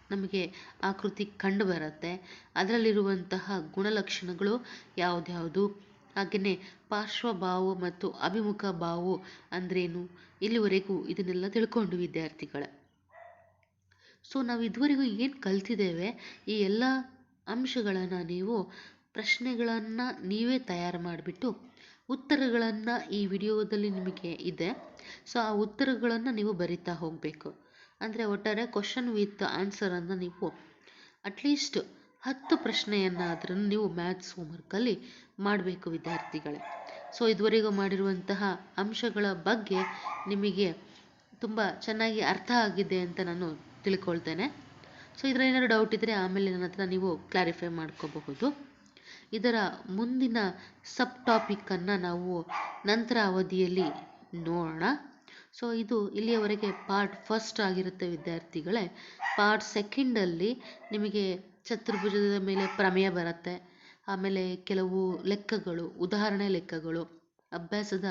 ನಮಗೆ ಆಕೃತಿ ಕಂಡು ಬರುತ್ತೆ, ಅದರಲ್ಲಿರುವಂತಹ ಗುಣಲಕ್ಷಣಗಳು ಯಾವುದ್ಯಾವುದು, ಹಾಗೆಯೇ ಪಾರ್ಶ್ವಬಾಹು ಮತ್ತು ಅಭಿಮುಖ ಬಾಹು ಅಂದ್ರೇನು, ಇಲ್ಲಿವರೆಗೂ ಇದನ್ನೆಲ್ಲ ತಿಳ್ಕೊಂಡು ವಿದ್ಯಾರ್ಥಿಗಳೇ. ಸೊ ನಾವು ಇದುವರೆಗೂ ಏನು ಕಲ್ತಿದ್ದೇವೆ ಈ ಎಲ್ಲ ಅಂಶಗಳನ್ನು ನೀವು ಪ್ರಶ್ನೆಗಳನ್ನು ನೀವೇ ತಯಾರು ಮಾಡಿಬಿಟ್ಟು ಉತ್ತರಗಳನ್ನು ಈ ವಿಡಿಯೋದಲ್ಲಿ ನಿಮಗೆ ಇದೆ, ಸೊ ಆ ಉತ್ತರಗಳನ್ನು ನೀವು ಬರಿತಾ ಹೋಗಬೇಕು. ಅಂದರೆ ಒಟ್ಟಾರೆ ಕ್ವಶನ್ ವಿತ್ ಆನ್ಸರನ್ನು ನೀವು ಅಟ್ಲೀಸ್ಟ್ 10 ಪ್ರಶ್ನೆಯನ್ನಾದರೂ ನೀವು ಮ್ಯಾಥ್ಸ್ ಹೋಮ್ವರ್ಕಲ್ಲಿ ಮಾಡಬೇಕು ವಿದ್ಯಾರ್ಥಿಗಳೇ. ಸೊ ಇದುವರೆಗೂ ಮಾಡಿರುವಂತಹ ಅಂಶಗಳ ಬಗ್ಗೆ ನಿಮಗೆ ತುಂಬ ಚೆನ್ನಾಗಿ ಅರ್ಥ ಆಗಿದೆ ಅಂತ ನಾನು ತಿಳ್ಕೊಳ್ತೇನೆ. ಸೊ ಇದರ ಏನಾದರೂ ಡೌಟ್ ಇದ್ದರೆ ಆಮೇಲೆ ನನ್ನ ಹತ್ರ ನೀವು ಕ್ಲಾರಿಫೈ ಮಾಡ್ಕೋಬಹುದು. ಇದರ ಮುಂದಿನ ಸಬ್ ಟಾಪಿಕ್ಕನ್ನು ನಾವು ನಂತರ ಅವಧಿಯಲ್ಲಿ ನೋಡೋಣ. ಸೊ ಇದು ಇಲ್ಲಿಯವರೆಗೆ ಪಾರ್ಟ್ ಫಸ್ಟ್ ಆಗಿರುತ್ತೆ ವಿದ್ಯಾರ್ಥಿಗಳೇ. ಪಾರ್ಟ್ ಸೆಕೆಂಡಲ್ಲಿ ನಿಮಗೆ ಚತುರ್ಭುಜದ ಮೇಲೆ ಪ್ರಮೇಯ ಬರುತ್ತೆ, ಆಮೇಲೆ ಕೆಲವು ಲೆಕ್ಕಗಳು, ಉದಾಹರಣೆ ಲೆಕ್ಕಗಳು, ಅಭ್ಯಾಸದ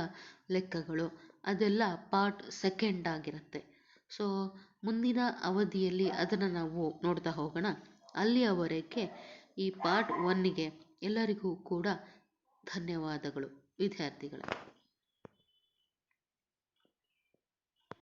ಲೆಕ್ಕಗಳು, ಅದೆಲ್ಲ ಪಾರ್ಟ್ ಸೆಕೆಂಡ್ ಆಗಿರುತ್ತೆ. ಸೊ ಮುಂದಿನ ಅವಧಿಯಲ್ಲಿ ಅದನ್ನು ನಾವು ನೋಡ್ತಾ ಹೋಗೋಣ. ಅಲ್ಲಿಯವರೆಗೆ ಈ ಪಾರ್ಟ್ 1ಗೆ ಎಲ್ಲರಿಗೂ ಕೂಡ ಧನ್ಯವಾದಗಳು ವಿದ್ಯಾರ್ಥಿಗಳೇ.